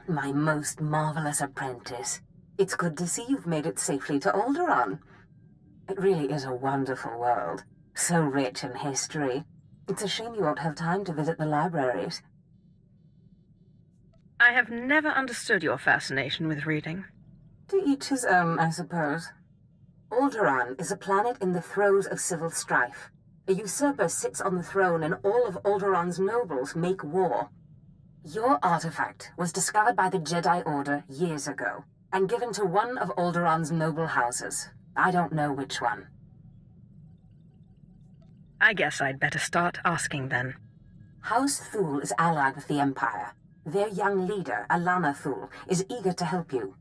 My most marvelous apprentice. It's good to see you've made it safely to Alderaan. It really is a wonderful world, so rich in history. It's a shame you won't have time to visit the libraries. I have never understood your fascination with reading. To each his own, I suppose. Alderaan is a planet in the throes of civil strife. A usurper sits on the throne and all of Alderaan's nobles make war. Your artifact was discovered by the Jedi Order years ago, and given to one of Alderaan's noble houses. I don't know which one. I guess I'd better start asking then. House Thule is allied with the Empire. Their young leader, Alana Thule, is eager to help you.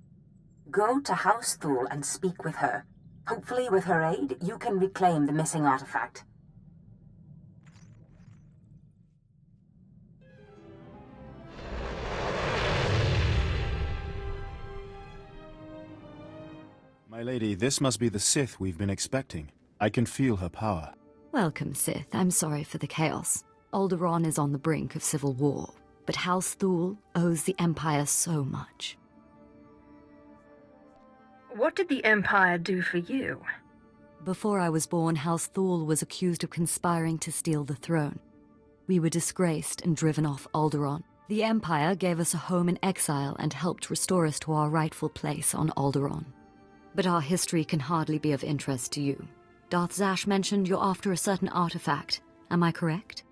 Go to House Thule and speak with her. Hopefully with her aid, you can reclaim the missing artifact. My lady, this must be the Sith we've been expecting. I can feel her power. Welcome, Sith. I'm sorry for the chaos. Alderaan is on the brink of civil war, but House Thule owes the Empire so much. What did the Empire do for you? Before I was born, House Thule was accused of conspiring to steal the throne. We were disgraced and driven off Alderaan. The Empire gave us a home in exile and helped restore us to our rightful place on Alderaan. But our history can hardly be of interest to you. Darth Zash mentioned you're after a certain artifact. Am I correct?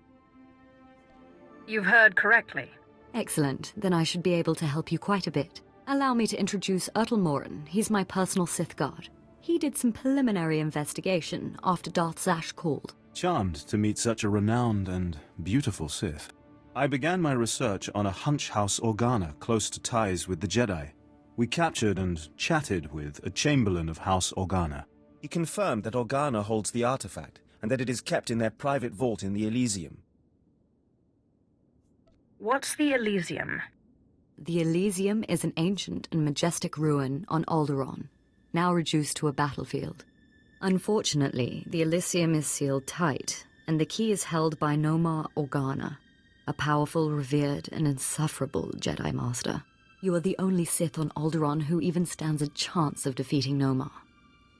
You've heard correctly. Excellent. Then I should be able to help you quite a bit. Allow me to introduce Morin. He's my personal Sith guard. He did some preliminary investigation after Darth Zash called. Charmed to meet such a renowned and beautiful Sith. I began my research on a hunch House Organa close to ties with the Jedi. We captured and chatted with a Chamberlain of House Organa. He confirmed that Organa holds the artifact, and that it is kept in their private vault in the Elysium. What's the Elysium? The Elysium is an ancient and majestic ruin on Alderaan, now reduced to a battlefield. Unfortunately, the Elysium is sealed tight, and the key is held by Nomar Organa, a powerful, revered, and insufferable Jedi Master. You are the only Sith on Alderaan who even stands a chance of defeating Nomar.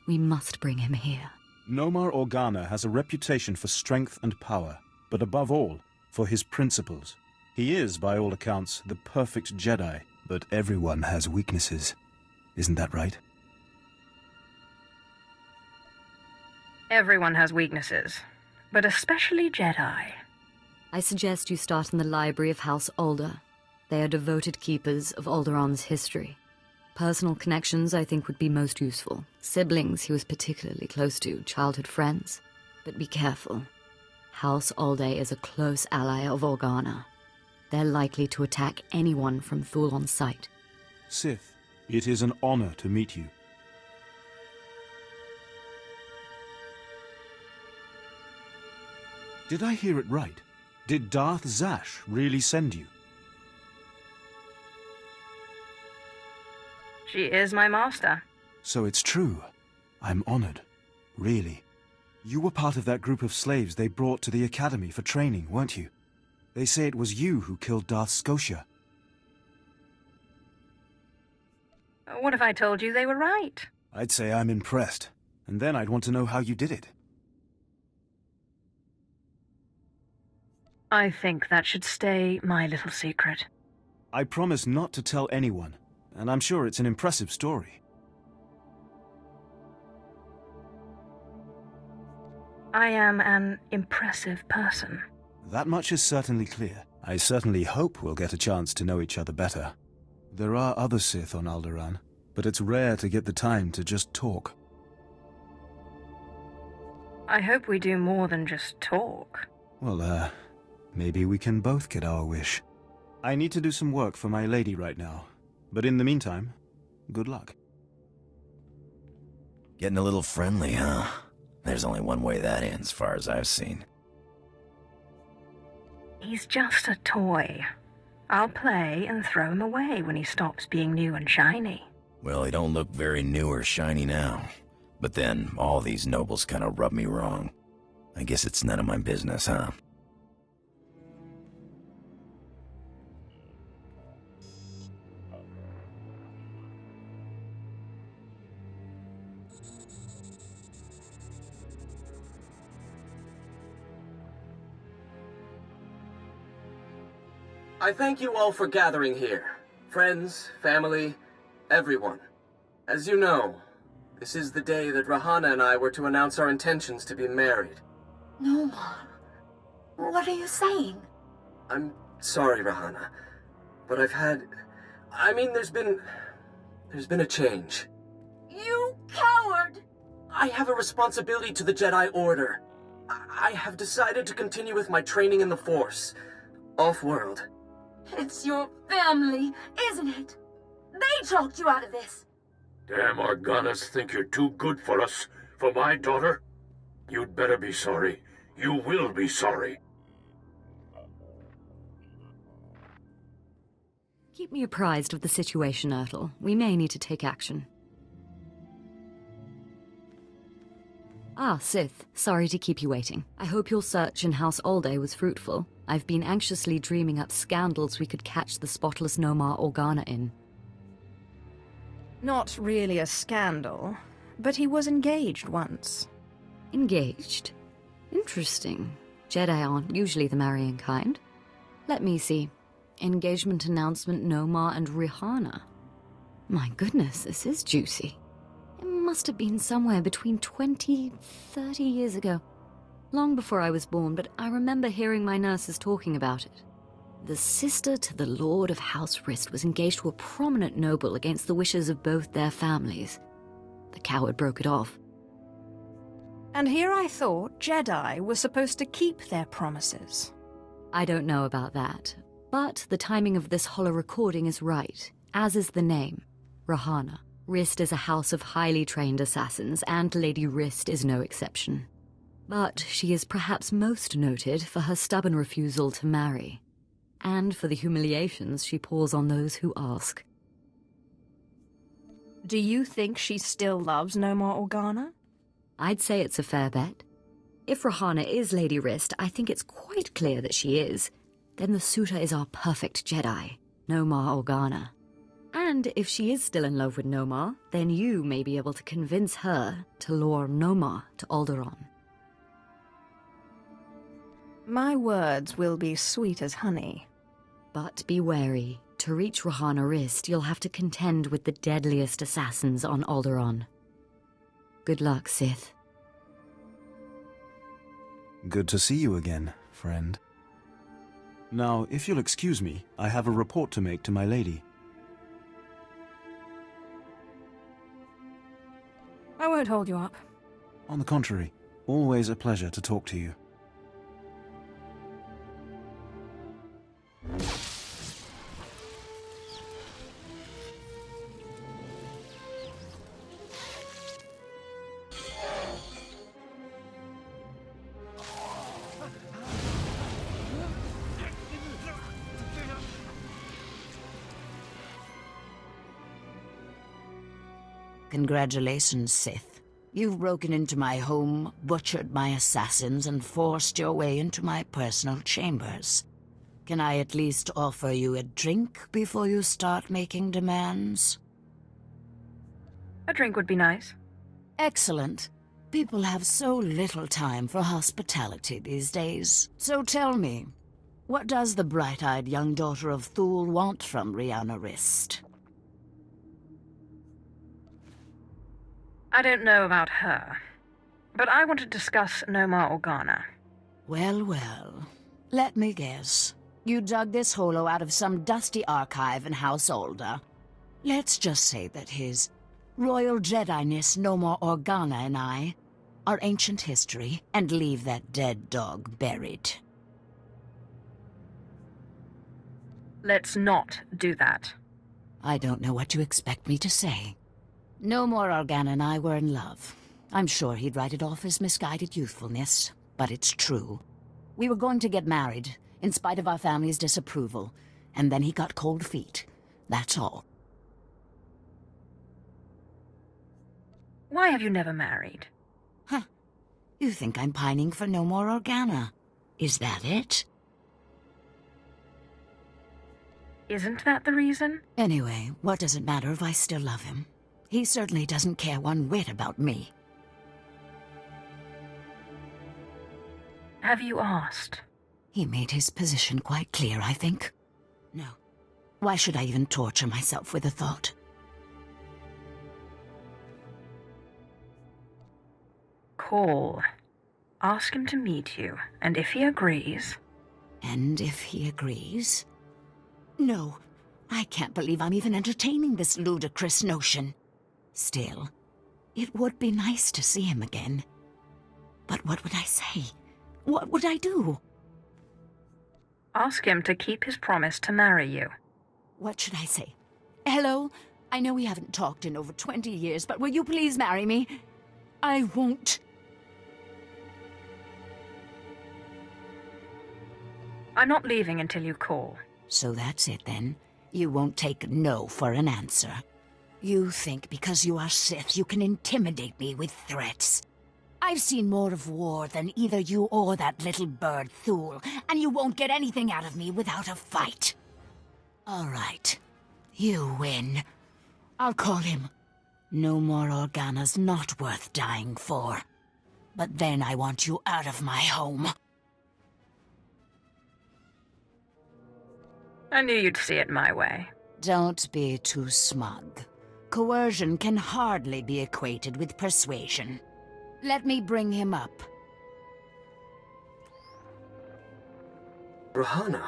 We must bring him here. Nomar Organa has a reputation for strength and power, but above all, for his principles. He is, by all accounts, the perfect Jedi, but everyone has weaknesses. Isn't that right? Everyone has weaknesses, but especially Jedi. I suggest you start in the library of House Alder. They are devoted keepers of Alderaan's history. Personal connections, I think, would be most useful. Siblings he was particularly close to, childhood friends. But be careful. House Alde is a close ally of Organa. They're likely to attack anyone from Thule on sight. Sith, it is an honor to meet you. Did I hear it right? Did Darth Zash really send you? She is my master. So it's true. I'm honored. Really. You were part of that group of slaves they brought to the academy for training, weren't you? They say it was you who killed Darth Scotia. What if I told you they were right? I'd say I'm impressed. And then I'd want to know how you did it. I think that should stay my little secret. I promise not to tell anyone, and I'm sure it's an impressive story. I am an impressive person. That much is certainly clear. I certainly hope we'll get a chance to know each other better. There are other Sith on Alderaan, but it's rare to get the time to just talk. I hope we do more than just talk. Well, maybe we can both get our wish. I need to do some work for my lady right now, but in the meantime, good luck. Getting a little friendly, huh? There's only one way that ends, as far as I've seen. He's just a toy. I'll play and throw him away when he stops being new and shiny. Well, he don't look very new or shiny now. But then, all these nobles kind of rub me wrong. I guess it's none of my business, huh? I thank you all for gathering here. Friends, family, everyone. As you know, this is the day that Rahana and I were to announce our intentions to be married. Nomar, what are you saying? I'm sorry, Rahana, but there's been a change. You coward! I have a responsibility to the Jedi Order. I have decided to continue with my training in the Force, off-world. It's your family, isn't it? They talked you out of this. Damn Organas think you're too good for us, for my daughter? You'd better be sorry. You will be sorry. Keep me apprised of the situation, Ertl. We may need to take action. Ah, Sith. Sorry to keep you waiting. I hope your search in House Alde was fruitful. I've been anxiously dreaming up scandals we could catch the spotless Nomar Organa in. Not really a scandal, but he was engaged once. Engaged? Interesting. Jedi aren't usually the marrying kind. Let me see. Engagement announcement Nomar and Rihanna. My goodness, this is juicy. It must have been somewhere between 20, 30 years ago. Long before I was born, but I remember hearing my nurses talking about it. The sister to the Lord of House Rist was engaged to a prominent noble against the wishes of both their families. The coward broke it off. And here I thought Jedi were supposed to keep their promises. I don't know about that, but the timing of this holo recording is right, as is the name, Rahana. Rist is a house of highly trained assassins, and Lady Rist is no exception. But she is perhaps most noted for her stubborn refusal to marry, and for the humiliations she pours on those who ask. Do you think she still loves Nomar Organa? I'd say it's a fair bet. If Rahana is Lady Rist, I think it's quite clear that she is. Then the suitor is our perfect Jedi, Nomar Organa. And if she is still in love with Nomar, then you may be able to convince her to lure Nomar to Alderaan. My words will be sweet as honey. But be wary. To reach Rahana Rist, you'll have to contend with the deadliest assassins on Alderaan. Good luck, Sith. Good to see you again, friend. Now, if you'll excuse me, I have a report to make to my lady. I won't hold you up. On the contrary, always a pleasure to talk to you. Congratulations, Sith. You've broken into my home, butchered my assassins, and forced your way into my personal chambers. Can I at least offer you a drink before you start making demands? A drink would be nice. Excellent. People have so little time for hospitality these days. So tell me, what does the bright-eyed young daughter of Thule want from Rihanna Rist? I don't know about her, but I want to discuss Nomar Organa. Well, well. Let me guess. You dug this holo out of some dusty archive in House Alda. Let's just say that his Royal Jedi-ness Nomar Organa and I are ancient history, and leave that dead dog buried. Let's not do that. I don't know what you expect me to say. Nomar Organa and I were in love. I'm sure he'd write it off as misguided youthfulness, but it's true. We were going to get married, in spite of our family's disapproval, and then he got cold feet. That's all. Why have you never married? Huh. You think I'm pining for Nomar Organa? Is that it? Isn't that the reason? Anyway, what does it matter if I still love him? He certainly doesn't care one whit about me. Have you asked? He made his position quite clear, I think. No. Why should I even torture myself with the thought? Call. Ask him to meet you, and if he agrees... And if he agrees? No, I can't believe I'm even entertaining this ludicrous notion. Still, it would be nice to see him again. But what would I say? What would I do? Ask him to keep his promise to marry you. What should I say? Hello? I know we haven't talked in over 20 years, but will you please marry me? I won't. I'm not leaving until you call. So that's it then. You won't take no for an answer. You think because you are Sith you can intimidate me with threats. I've seen more of war than either you or that little bird Thule, and you won't get anything out of me without a fight. All right. You win. I'll call him. No more Organa's not worth dying for. But then I want you out of my home. I knew you'd see it my way. Don't be too smug. Coercion can hardly be equated with persuasion. Let me bring him up. Rahana,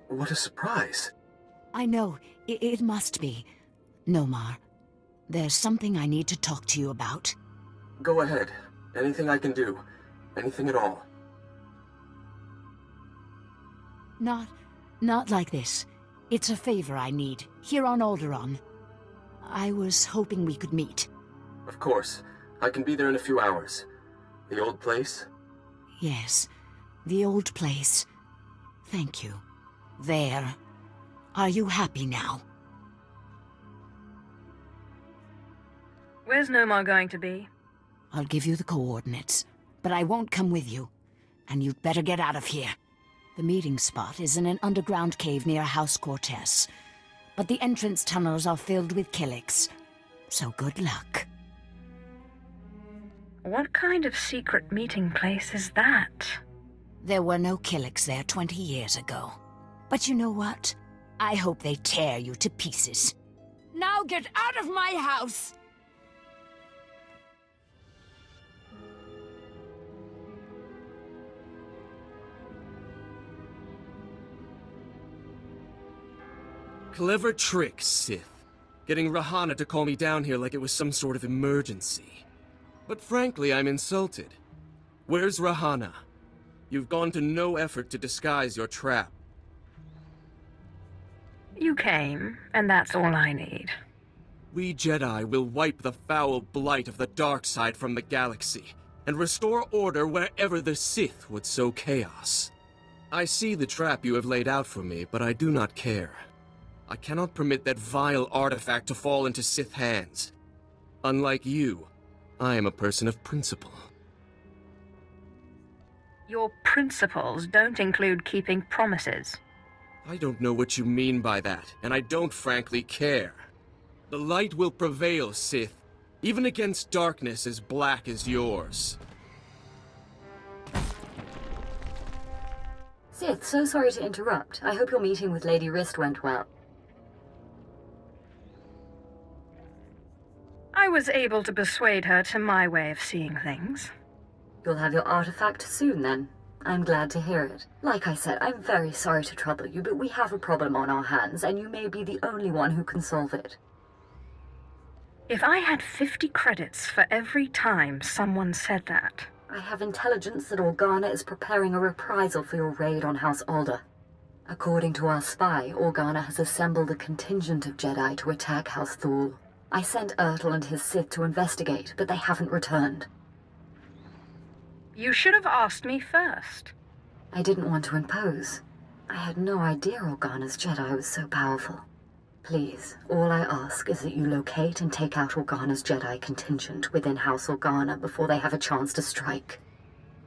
what a surprise. I know, it must be. Nomar, there's something I need to talk to you about. Go ahead. Anything I can do. Anything at all. Not like this. It's a favor I need, here on Alderaan. I was hoping we could meet. Of course. I can be there in a few hours. The old place? Yes, the old place. Thank you. There. Are you happy now? Where's Nomar going to be? I'll give you the coordinates, but I won't come with you. And you'd better get out of here. The meeting spot is in an underground cave near House Cortez, but the entrance tunnels are filled with Killiks, so good luck. What kind of secret meeting place is that? There were no Killiks there 20 years ago. But you know what? I hope they tear you to pieces. Now get out of my house! Clever trick, Sith. Getting Rahana to call me down here like it was some sort of emergency. But frankly, I'm insulted. Where's Rahana? You've gone to no effort to disguise your trap. You came, and that's all I need. We Jedi will wipe the foul blight of the dark side from the galaxy, and restore order wherever the Sith would sow chaos. I see the trap you have laid out for me, but I do not care. I cannot permit that vile artifact to fall into Sith hands. Unlike you, I am a person of principle. Your principles don't include keeping promises. I don't know what you mean by that, and I don't frankly care. The light will prevail, Sith, even against darkness as black as yours. Sith, so sorry to interrupt. I hope your meeting with Lady Wrist went well. I was able to persuade her to my way of seeing things. You'll have your artifact soon, then. I'm glad to hear it. Like I said, I'm very sorry to trouble you, but we have a problem on our hands, and you may be the only one who can solve it. If I had 50 credits for every time someone said that... I have intelligence that Organa is preparing a reprisal for your raid on House Alder. According to our spy, Organa has assembled a contingent of Jedi to attack House Thule. I sent Ertl and his Sith to investigate, but they haven't returned. You should have asked me first. I didn't want to impose. I had no idea Organa's Jedi was so powerful. Please, all I ask is that you locate and take out Organa's Jedi contingent within House Organa before they have a chance to strike.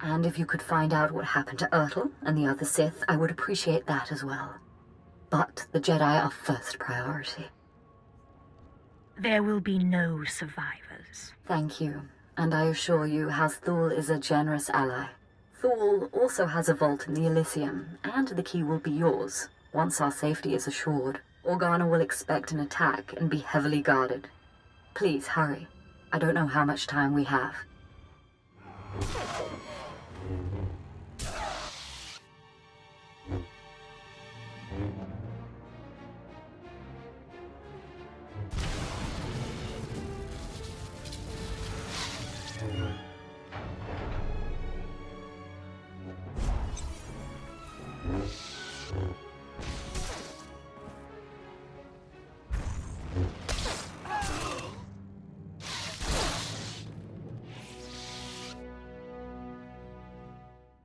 And if you could find out what happened to Ertl and the other Sith, I would appreciate that as well. But the Jedi are first priority. There will be no survivors. Thank you, and I assure you House Thule is a generous ally. Thule also has a vault in the Elysium, and the key will be yours, once our safety is assured. Organa will expect an attack and be heavily guarded. Please, hurry. I don't know how much time we have.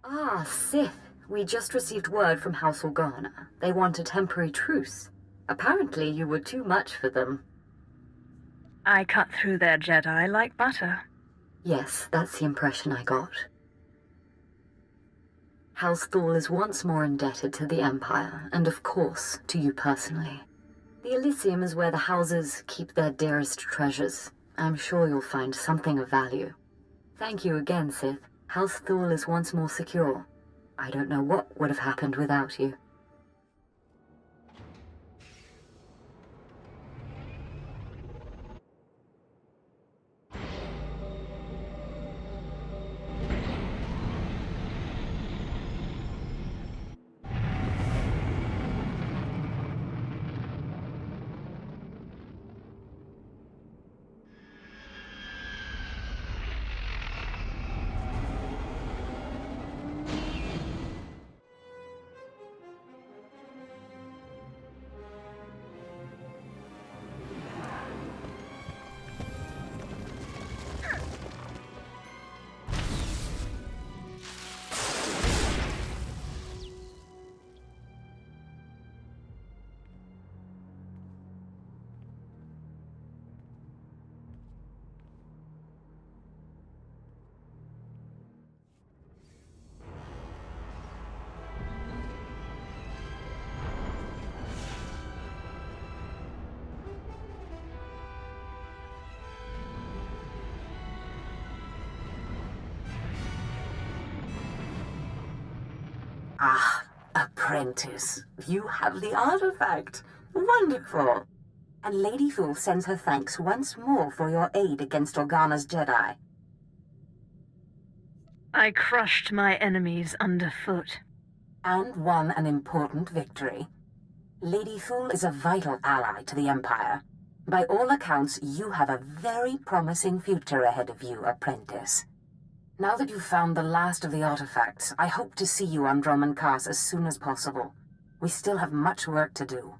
Ah, Sith. We just received word from House Organa. They want a temporary truce. Apparently you were too much for them. I cut through their Jedi like butter. Yes, that's the impression I got. House Thule is once more indebted to the Empire, and of course, to you personally. The Elysium is where the houses keep their dearest treasures. I'm sure you'll find something of value. Thank you again, Sith. House Thule is once more secure. I don't know what would have happened without you. Ah, apprentice. You have the artifact. Wonderful. And Lady Thule sends her thanks once more for your aid against Organa's Jedi. I crushed my enemies underfoot. And won an important victory. Lady Thule is a vital ally to the Empire. By all accounts, you have a very promising future ahead of you, apprentice. Now that you've found the last of the artifacts, I hope to see you on Dromund Kaas as soon as possible. We still have much work to do.